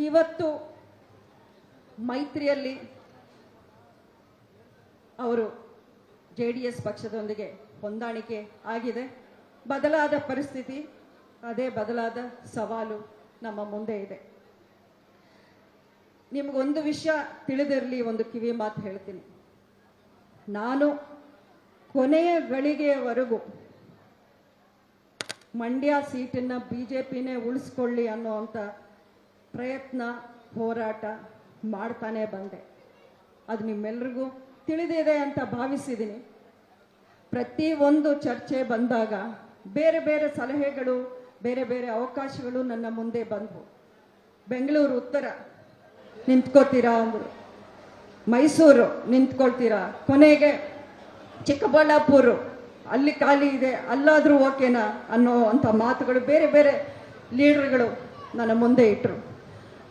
ಇವತ್ತು ಮೈತ್ರಿಯಲ್ಲಿ ಅವರು JDS ಪಕ್ಷದೊಂದಿಗೆ ಹೊಂದಾಣಿಕೆ ಆಗಿದೆ. ಬದಲಾದ ಪರಿಸ್ಥಿತಿ, ಅದೇ ಬದಲಾದ ಸವಾಲು ನಮ್ಮ ಮುಂದೆ ಇದೆ. ನಿಮಗೊಂದು ವಿಷಯ ತಿಳಿದಿರಲಿ, ಒಂದು ಕಿವಿ ಮಾತು ಹೇಳ್ತೀನಿ. ನಾನು ಕೊನೆಯ ಗಳಿಗೆಯವರೆಗೂ ಮಂಡ್ಯ ಸೀಟನ್ನು BJPನೇ ಉಳಿಸ್ಕೊಳ್ಳಿ ಅನ್ನೋವಂಥ ಪ್ರಯತ್ನ, ಹೋರಾಟ ಮಾಡ್ತಾನೆ ಬಂದೆ. ಅದು ನಿಮ್ಮೆಲ್ರಿಗೂ ತಿಳಿದಿದೆ ಅಂತ ಭಾವಿಸಿದ್ದೀನಿ. ಪ್ರತಿಯೊಂದು ಚರ್ಚೆ ಬಂದಾಗ ಬೇರೆ ಬೇರೆ ಸಲಹೆಗಳು, ಬೇರೆ ಬೇರೆ ಅವಕಾಶಗಳು ನನ್ನ ಮುಂದೆ ಬಂದವು. ಬೆಂಗಳೂರು ಉತ್ತರ ನಿಂತ್ಕೋತೀರಾ ಅಂದರು, ಮೈಸೂರು ನಿಂತ್ಕೊಳ್ತೀರಾ, ಕೊನೆಗೆ ಚಿಕ್ಕಬಳ್ಳಾಪುರ ಅಲ್ಲಿ ಖಾಲಿ ಇದೆ, ಅಲ್ಲಾದರೂ ಓಕೆನಾ ಅನ್ನೋ ಅಂಥ ಮಾತುಗಳು ಬೇರೆ ಬೇರೆ ಲೀಡರ್ಗಳು ನನ್ನ ಮುಂದೆ ಇಟ್ಟರು.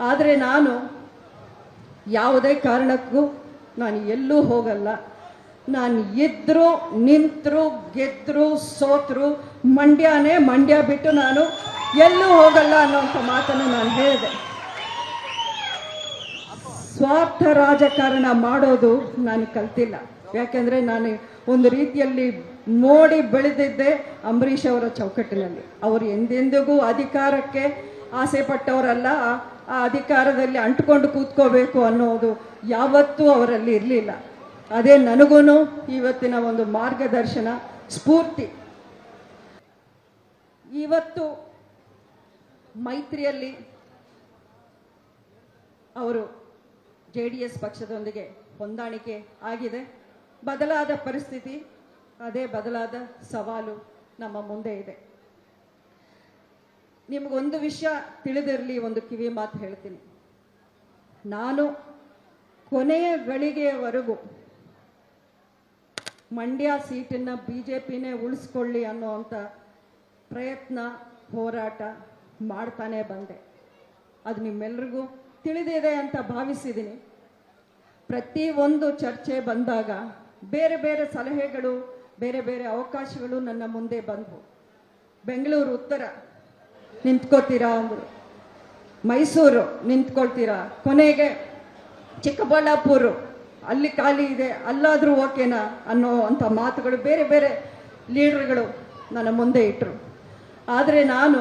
ಆದರೆ ನಾನು ಯಾವುದೇ ಕಾರಣಕ್ಕೂ ನಾನು ಎಲ್ಲೂ ಹೋಗಲ್ಲ. ನಾನು ಇದ್ದರೂ ನಿಂತರೂ ಗೆದ್ದರೂ ಸೋತರೂ ಮಂಡ್ಯನೇ, ಮಂಡ್ಯ ಬಿಟ್ಟು ನಾನು ಎಲ್ಲೂ ಹೋಗಲ್ಲ ಅನ್ನೋಂಥ ಮಾತನ್ನು ನಾನು ಹೇಳಿದೆ. ಸ್ವಾರ್ಥ ರಾಜಕಾರಣ ಮಾಡೋದು ನಾನು ಕಲ್ತಿಲ್ಲ. ಯಾಕೆಂದರೆ ನಾನು ಒಂದು ರೀತಿಯಲ್ಲಿ ನೋಡಿ ಬೆಳೆದಿದ್ದೆ ಅಂಬರೀಷ್ ಅವರ ಚೌಕಟ್ಟಿನಲ್ಲಿ. ಅವರು ಎಂದೆಂದಿಗೂ ಅಧಿಕಾರಕ್ಕೆ ಆಸೆ ಪಟ್ಟವರಲ್ಲ. ಆ ಅಧಿಕಾರದಲ್ಲಿ ಅಂಟುಕೊಂಡು ಕೂತ್ಕೋಬೇಕು ಅನ್ನೋದು ಯಾವತ್ತೂ ಅವರಲ್ಲಿ ಇರಲಿಲ್ಲ. ಅದೇ ನನಗೂ ಇವತ್ತಿನ ಒಂದು ಮಾರ್ಗದರ್ಶನ, ಸ್ಫೂರ್ತಿ. ಇವತ್ತು ಮೈತ್ರಿಯಲ್ಲಿ ಅವರು JDS ಪಕ್ಷದೊಂದಿಗೆ ಹೊಂದಾಣಿಕೆ ಆಗಿದೆ. ಬದಲಾದ ಪರಿಸ್ಥಿತಿ, ಅದೇ ಬದಲಾದ ಸವಾಲು ನಮ್ಮ ಮುಂದೆ ಇದೆ. ನಿಮಗೊಂದು ವಿಷಯ ತಿಳಿದಿರಲಿ, ಒಂದು ಕಿವಿ ಮಾತು ಹೇಳ್ತೀನಿ. ನಾನು ಕೊನೆಯ ಗಳಿಗೆಯವರೆಗೂ ಮಂಡ್ಯ ಸೀಟನ್ನು BJPನೇ ಉಳಿಸ್ಕೊಳ್ಳಿ ಅನ್ನೋವಂಥ ಪ್ರಯತ್ನ, ಹೋರಾಟ ಮಾಡ್ತಾನೆ ಬಂದೆ. ಅದು ನಿಮ್ಮೆಲ್ರಿಗೂ ತಿಳಿದಿದೆ ಅಂತ ಭಾವಿಸಿದ್ದೀನಿ. ಪ್ರತಿಯೊಂದು ಚರ್ಚೆ ಬಂದಾಗ ಬೇರೆ ಬೇರೆ ಸಲಹೆಗಳು, ಬೇರೆ ಬೇರೆ ಅವಕಾಶಗಳು ನನ್ನ ಮುಂದೆ ಬಂದವು. ಬೆಂಗಳೂರು ಉತ್ತರ ನಿಂತ್ಕೋತೀರಾ ಅಂದರು, ಮೈಸೂರು ನಿಂತ್ಕೊಳ್ತೀರಾ, ಕೊನೆಗೆ ಚಿಕ್ಕಬಳ್ಳಾಪುರ ಅಲ್ಲಿ ಖಾಲಿ ಇದೆ, ಅಲ್ಲಾದರೂ ಓಕೆನಾ ಅನ್ನೋ ಅಂಥ ಮಾತುಗಳು ಬೇರೆ ಬೇರೆ ಲೀಡರ್ಗಳು ನನ್ನ ಮುಂದೆ ಇಟ್ಟರು. ಆದರೆ ನಾನು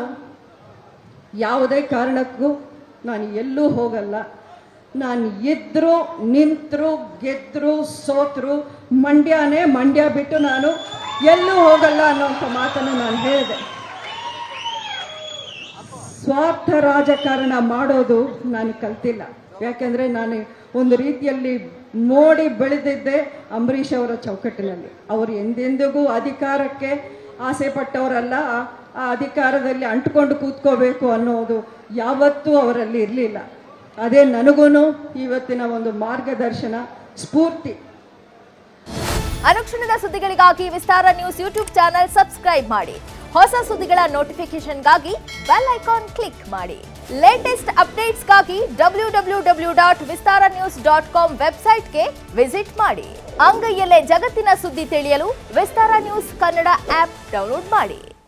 ಯಾವುದೇ ಕಾರಣಕ್ಕೂ ನಾನು ಎಲ್ಲೂ ಹೋಗಲ್ಲ. ನಾನು ಇದ್ದರೂ ನಿಂತರೂ ಗೆದ್ದರೂ ಸೋತರೂ ಮಂಡ್ಯನೇ, ಮಂಡ್ಯ ಬಿಟ್ಟು ನಾನು ಎಲ್ಲೂ ಹೋಗಲ್ಲ ಅನ್ನೋಂಥ ಮಾತನ್ನು ನಾನು ಹೇಳಿದೆ. ಸ್ವಾರ್ಥ ರಾಜಕಾರಣ ಮಾಡೋದು ನಾನು ಕಲ್ತಿಲ್ಲ. ಯಾಕೆಂದರೆ ನಾನು ಒಂದು ರೀತಿಯಲ್ಲಿ ನೋಡಿ ಬೆಳೆದಿದ್ದೆ ಅಂಬರೀಷ್ ಅವರ ಚೌಕಟ್ಟಿನಲ್ಲಿ. ಅವರು ಎಂದೆಂದಿಗೂ ಅಧಿಕಾರಕ್ಕೆ ಆಸೆ ಪಟ್ಟವರಲ್ಲ. ಆ ಅಧಿಕಾರದಲ್ಲಿ ಅಂಟುಕೊಂಡು ಕೂತ್ಕೋಬೇಕು ಅನ್ನೋದು ಯಾವತ್ತೂ ಅವರಲ್ಲಿ ಇರಲಿಲ್ಲ. ಅದೇ ನನಗೂ ಇವತ್ತಿನ ಒಂದು ಮಾರ್ಗದರ್ಶನ, ಸ್ಫೂರ್ತಿ. ಅನುಕ್ಷಣದ ಸುದ್ದಿಗಳಿಗಾಗಿ ವಿಸ್ತಾರ ನ್ಯೂಸ್ ಯೂಟ್ಯೂಬ್ ಚಾನೆಲ್ ಸಬ್ಸ್ಕ್ರೈಬ್ ಮಾಡಿ. ಹೊಸ ಸುದ್ದಿಗಳ ನೋಟಿಫಿಕೇಶನ್ಗಾಗಿ ಬೆಲ್ ಐಕಾನ್ ಕ್ಲಿಕ್ ಮಾಡಿ. ಲೇಟೆಸ್ಟ್ ಅಪ್ಡೇಟ್ಸ್ಗಾಗಿ www.vistaranews.com ವೆಬ್ಸೈಟ್ಗೆ ವಿಸಿಟ್ ಮಾಡಿ. ಅಂಗೈಯಲ್ಲೇ ಜಗತ್ತಿನ ಸುದ್ದಿ ತಿಳಿಯಲು ವಿಸ್ತಾರ ನ್ಯೂಸ್ ಕನ್ನಡ ಆಪ್ ಡೌನ್ಲೋಡ್ ಮಾಡಿ.